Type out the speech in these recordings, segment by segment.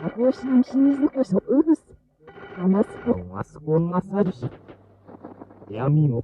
Głośnym ślizgu są ust, a maską na sercu. Ja mimo.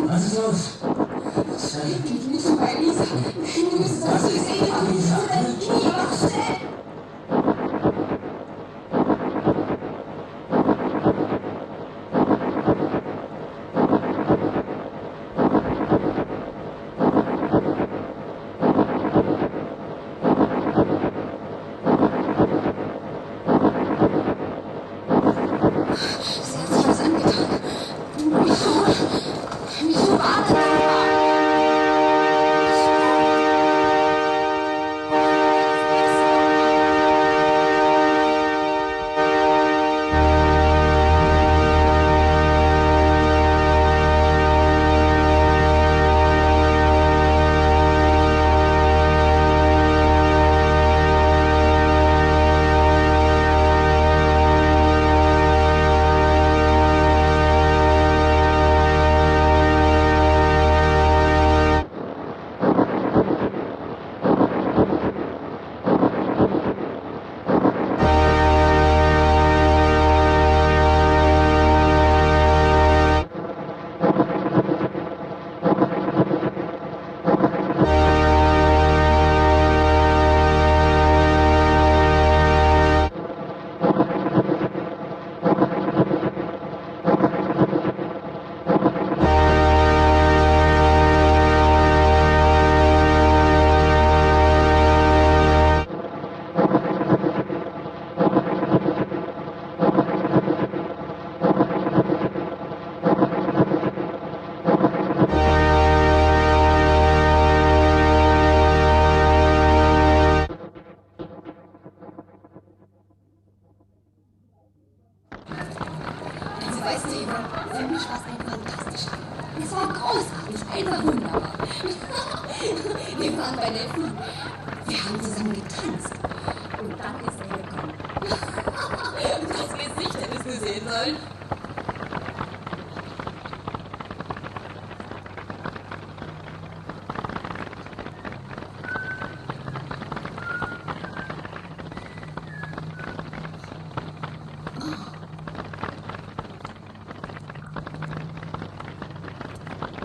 Was ist los? Ich nicht so bei Lisa. Du müsstest das gesehen haben. Und dein Knie war schnell.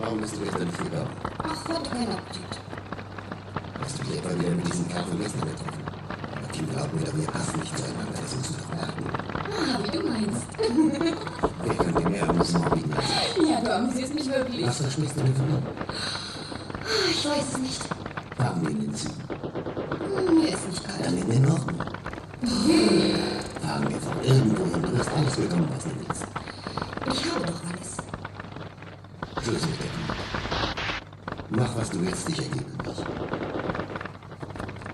Warum bist du gestern nicht gegangen? Ach, hatte keinen Appetit. Hast du dich etwa wieder mit diesem Kerl vom gestern getroffen? Aber Kim glaubt mir doch, wir passen nicht zueinander, das musst du doch merken. Ah, wie du meinst. Wir können den mehr amüsement bieten als ich. Ja, du amüsierst mich wirklich. Was versprichst du mir von ihm? Ich weiß es nicht. Fahren wir in den Zug. Mir ist nicht kalt. Dann in den Norden. Fahren wir von irgendwo hin. Du wirst alles bekommen, was du willst. Ich habe doch alles. So ist es, Decken. Mach, was du willst, dich ergeben mich.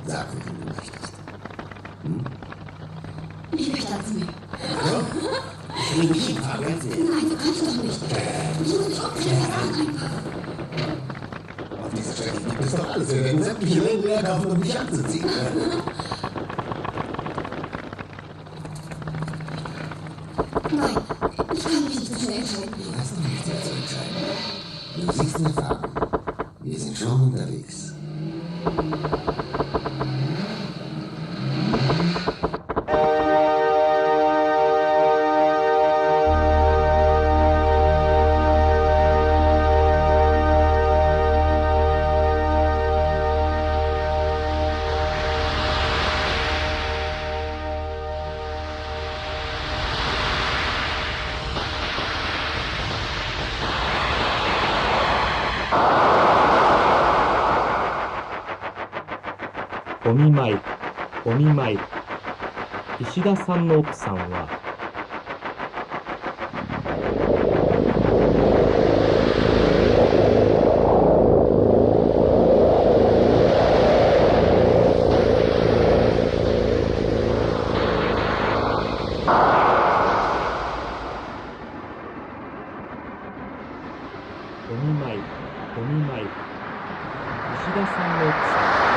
Sag, wohin du möchtest. Hm? Ich möchte ans Meer. Also? Ich will mich hinfahren, ganz ehrlich. Nein, du kannst doch nicht. Ich muss mich opfern, einfach. Auf dieser Strecke gibt es doch alles. Wir werden sämtliche Wände leer kaufen, um dich anzuziehen. Nein, ich kann mich nicht so schnell entscheiden. Du hast noch nichts mehr zu entscheiden. Du siehst mir Farben. Wir sind schon unterwegs. お見舞い、お見舞い。石田さんの奥さんは、お見舞い、お見舞い。石田さんの奥さんは、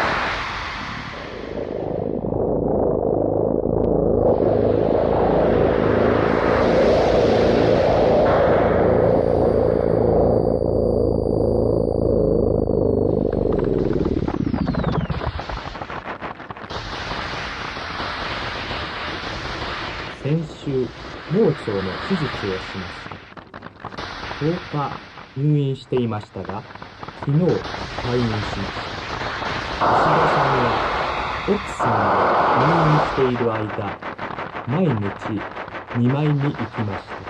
先週、盲腸の手術をしました。10日入院していましたが、昨日退院しました。石田さんは奥さんが入院している間、毎日見舞いに行きました。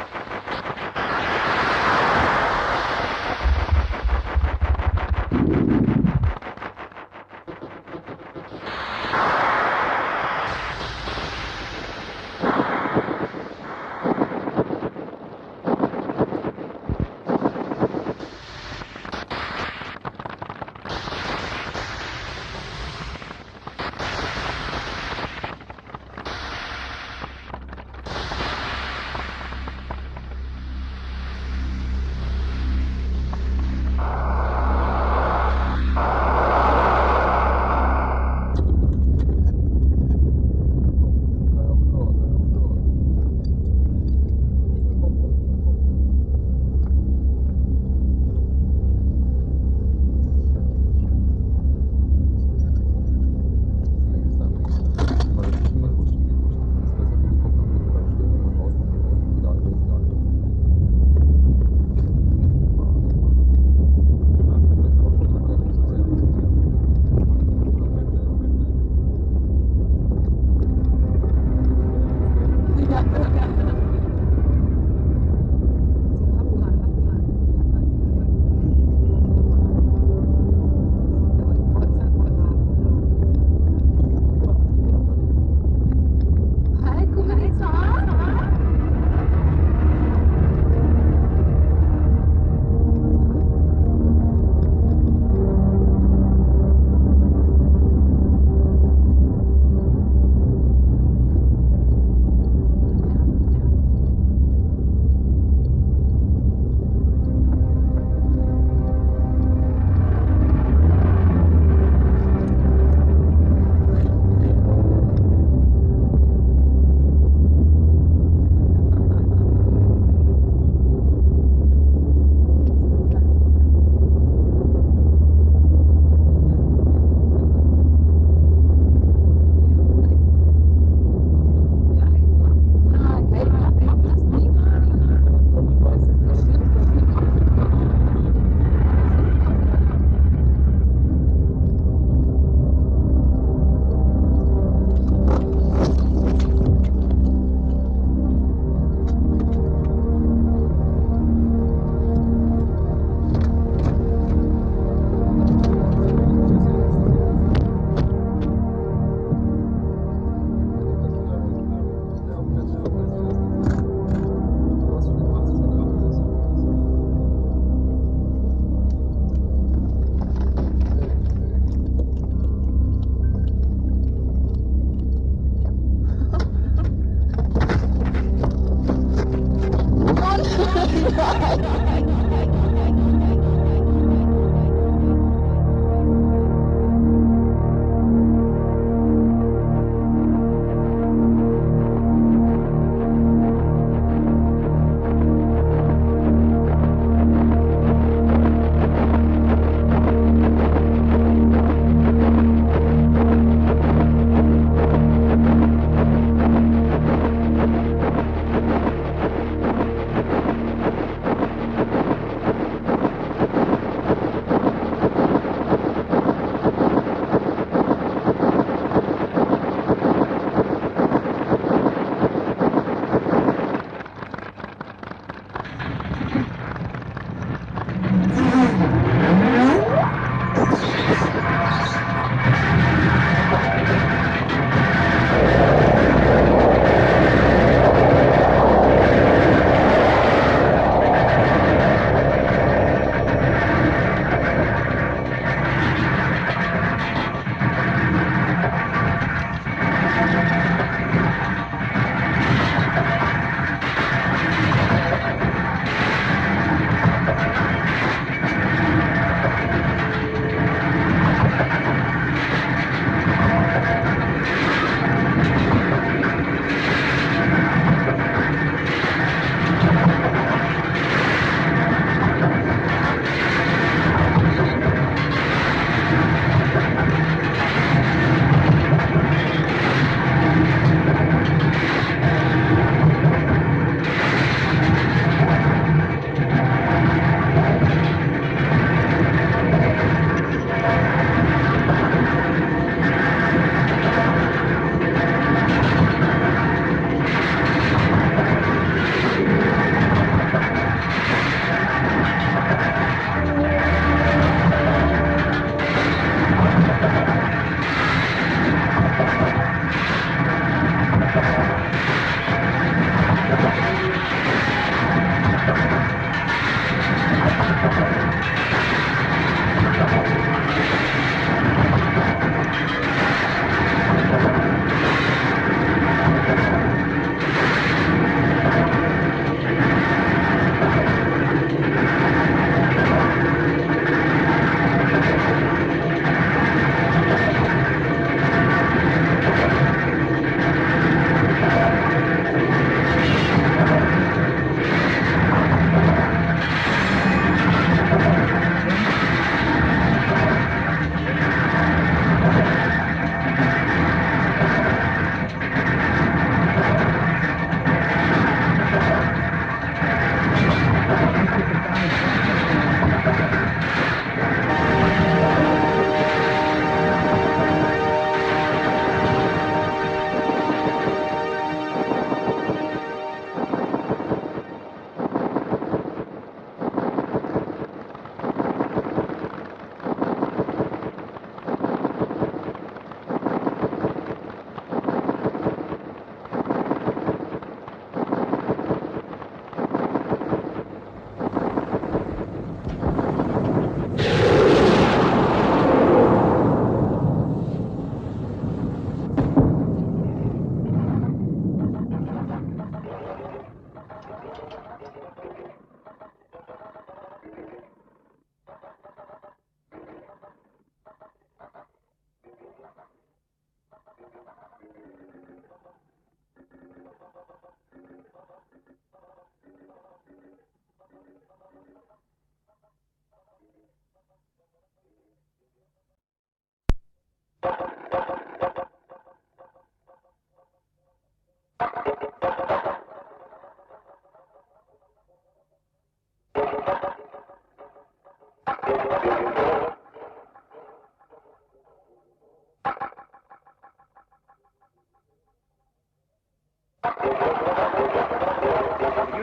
You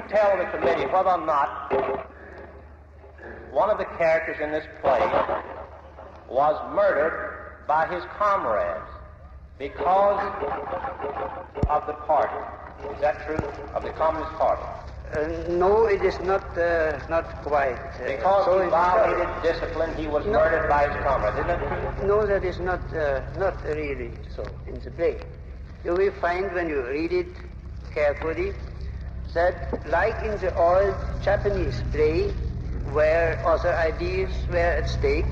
tell the committee whether or not one of the characters in this play was murdered by his comrades because of the party. Is that true? Of the Communist Party? No, it is not quite. Because he violated discipline, he was murdered by his comrades. Isn't that true? No, that is not really so in the play. You will find when you read it carefully that, like in the old Japanese play, where other ideas were at stake,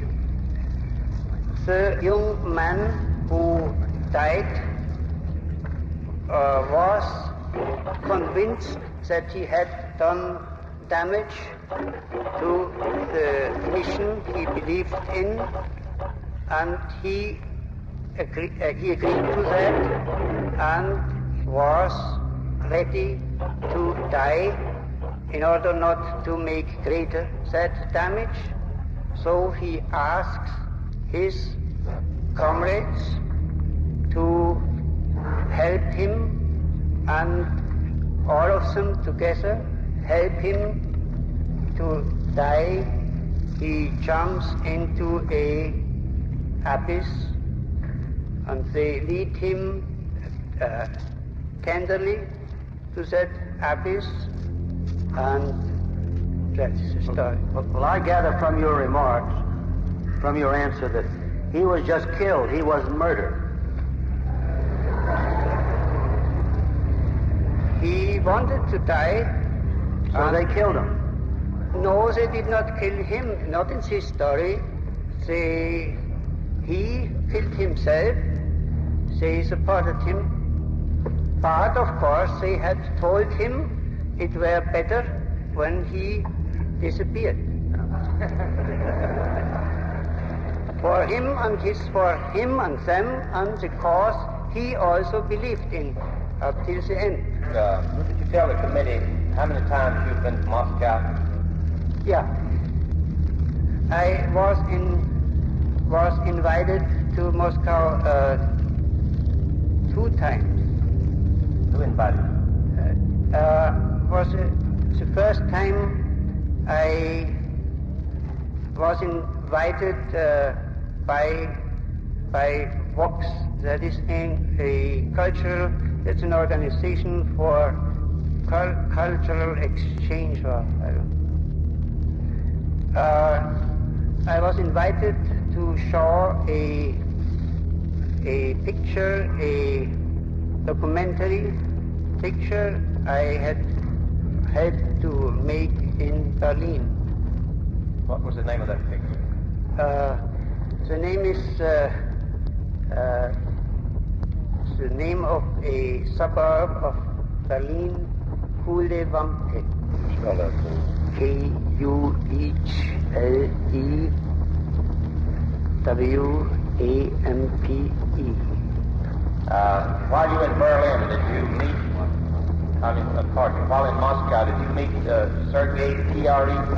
the young man who died was convinced that he had done damage to the mission he believed in, and he agreed to that and was ready to die in order not to make greater that damage. So he asks his comrades to help him, and all of them together help him to die. He jumps into an abyss, and they lead him tenderly to that abyss, and that's the story. Well, I gather from your remarks, from your answer, that he was just killed, he was murdered. He wanted to die. So they killed him. No, they did not kill him, not in this story. He killed himself. They supported him. But, of course, they had told him it were better when he disappeared. for him and them and the cause he also believed in up till the end. Did you tell the committee how many times you've been to Moscow? Yeah. I was invited to Moscow 2 times. Who invited you? Was the first time I was invited by Vox, that is it's an organization for cultural exchange, or I don't know. I was invited to show a picture, a documentary picture I had helped to make in Berlin. What was the name of that picture? The name is the name of a suburb of Berlin, Kuhlewampe. Spell that, please. Kuhlewampe. While you were in Berlin, did you meet, while in Moscow, did you meet Sergei Tretyakov?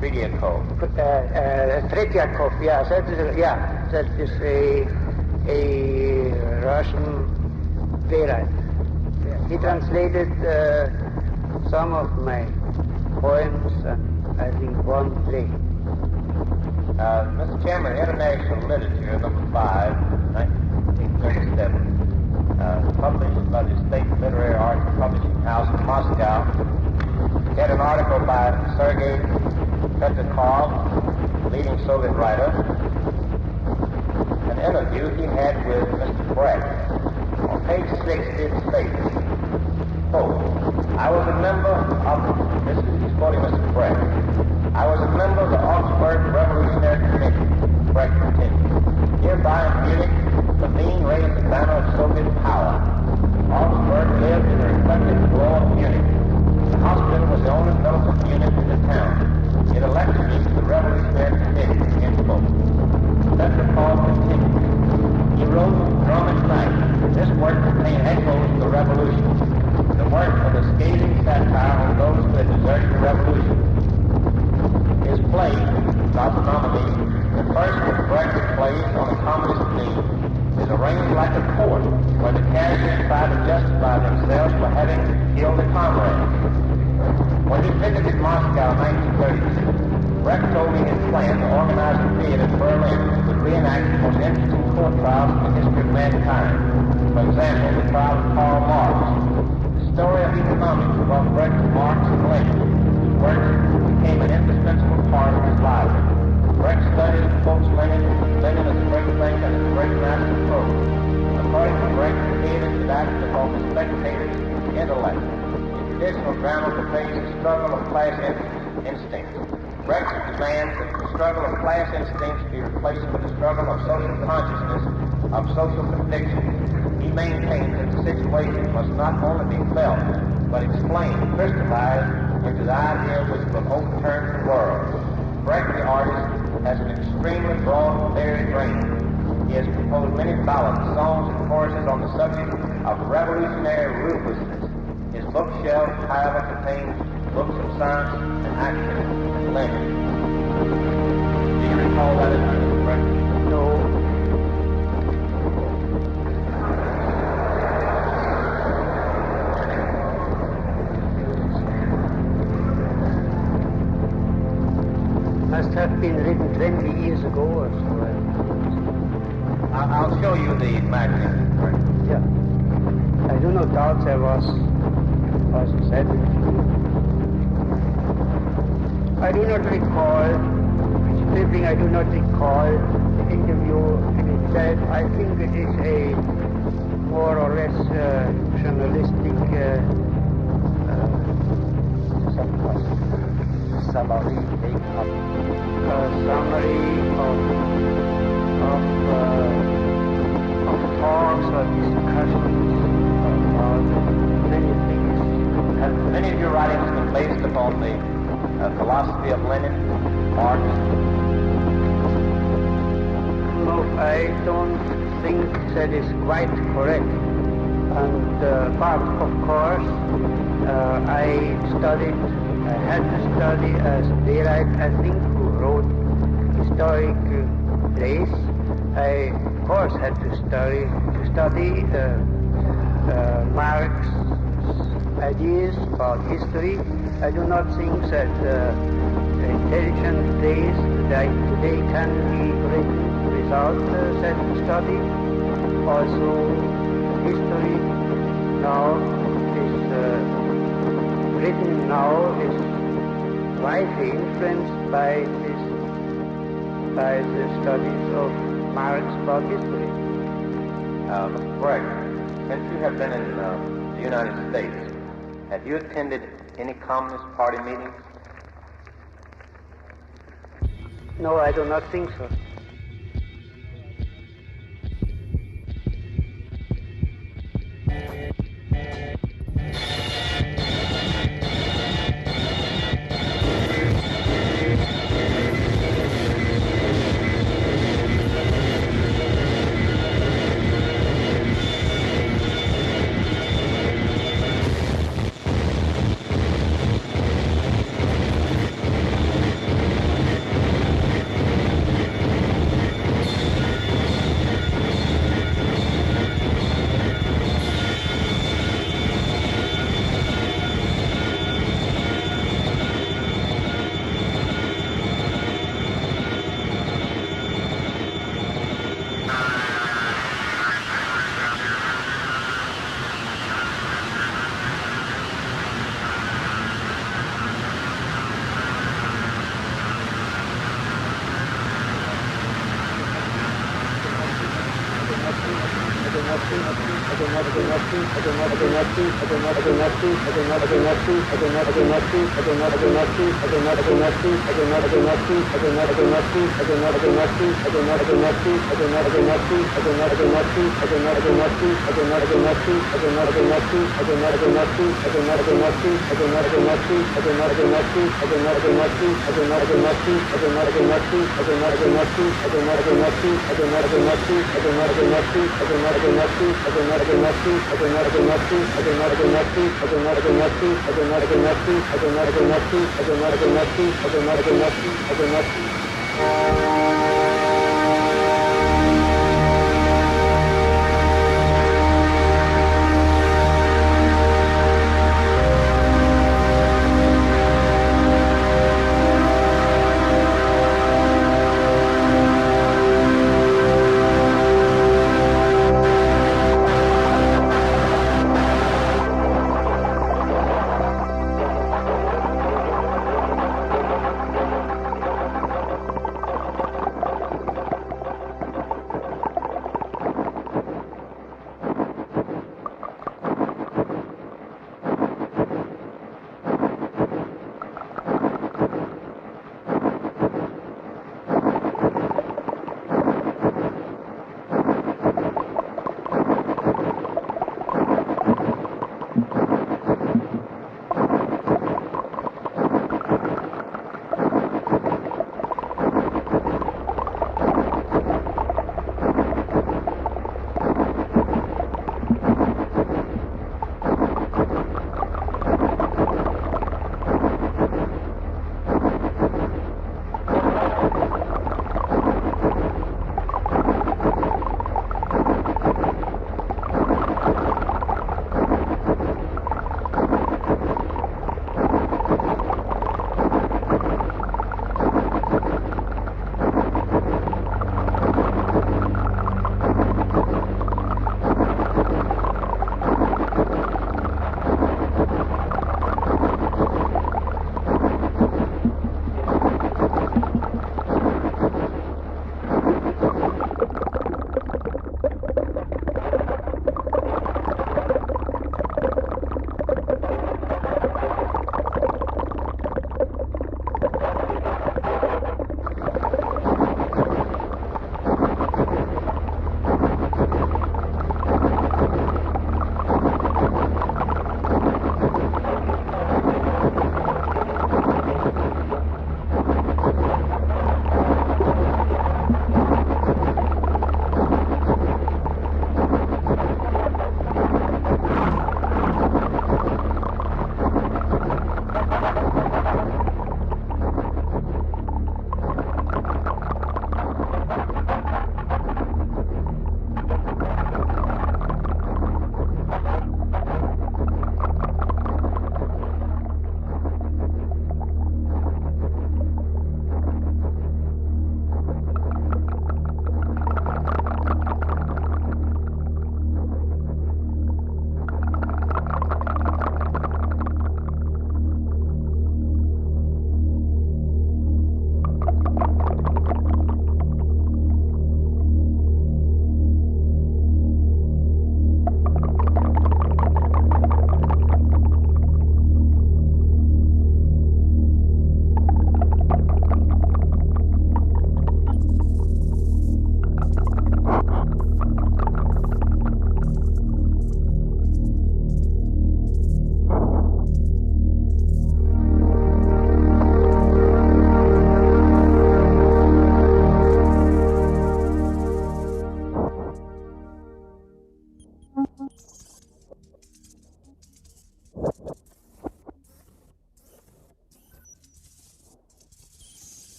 Tretyakov. Tretyakov, yeah, that is a Russian playwright. He translated some of my poems and I think one play. Mr. Chairman, International Literature, number 5, 1937, published by the State Literary Arts Publishing House in Moscow, had an article by Sergei Tretyakov, leading Soviet writer, an interview he had with Mr. Brecht. On page 6 it states, quote, I was a member of, he's quoting Mr. Brecht, I was a member of the Augsburg Revolutionary Committee, Brecht continued. Nearby in Munich, Berlin raised the banner of Soviet power. Augsburg lived in the reflected glow of Munich. The hospital was the only militant unit in the town. It elected me to the Revolutionary Committee, end quote. Let the call continue. He wrote Drum and Night. This work contained echoes of the revolution. The work of a scathing satire on those who had deserted the revolution. His play, Autonomy, the first of Brecht's plays on a communist theme, is arranged like a court where the characters try to justify themselves for having killed a comrade. When he visited Moscow in 1932, Brecht told me his plan to organize a theater in Berlin that would reenact the most interesting court trials in the history of mankind. For example, the trial of Karl Marx. The story of economics involved Brecht, Marx, and Lenin, whose works became an indispensable part of his life. Brecht studied and quotes Lenin as a great thinker and as a great master prose. According to Brecht, the theater should act upon the spectator's intellect. The traditional drama portrays the struggle of class instincts. Brecht demands that the struggle of class instincts be replaced with the struggle of social consciousness, of social conviction. He maintains that the situation must not only be felt, but explained, crystallized into the idea which will overturn the world. Brecht, the artist, has an extremely broad, varied range. He has composed many ballads, songs, and choruses on the subject of revolutionary ruthlessness. His bookshelf, however, contains books of science and action and Lenin. Do you recall that in Mr. Brecht? No. Must have been written 20 years ago or so. I'll show you the magazine. Yeah. I do not doubt there was said. I do not recall, speaking, I do not recall the interview in itself. I think it is a more or less journalistic summary of talks or discussions about many things. Have many of your writings been based upon the philosophy of Lenin, Marx? No, I don't think that is quite correct. And but of course, I had to study as Deduct, I think, who wrote historic plays. I, of course, had to study Marx's ideas about history. I do not think that intelligent plays like today can be written without that study. Also, history now is written now is widely influenced by the studies of Marx about history. Mr. Brecht, since you have been in the United States, have you attended any Communist Party meetings? No, I do not think so.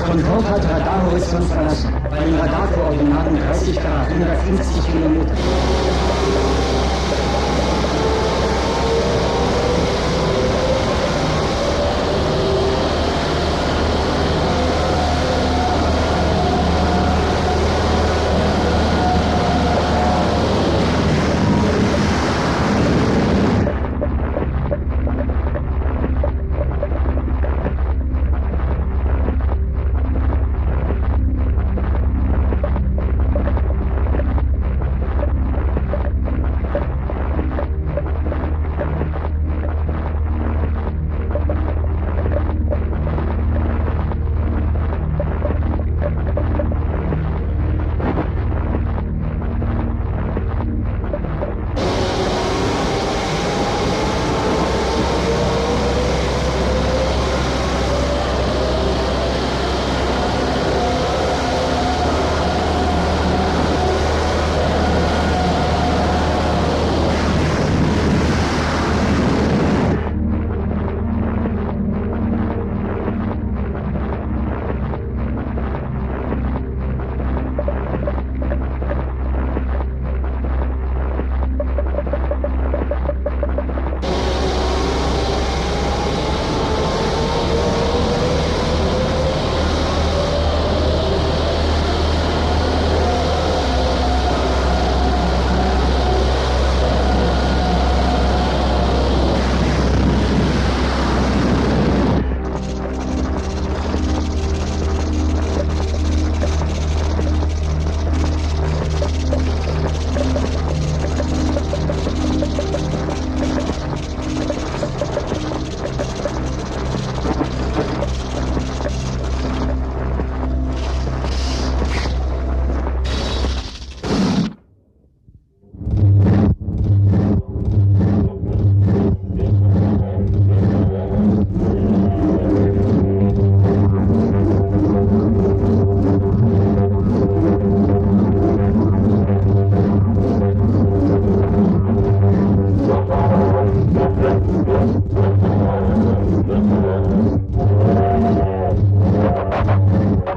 Von dort hat Radarhorizont verlassen. Bei den Radarkoordinaten 30 Grad, 150 Kilometer.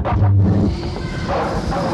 Thank you.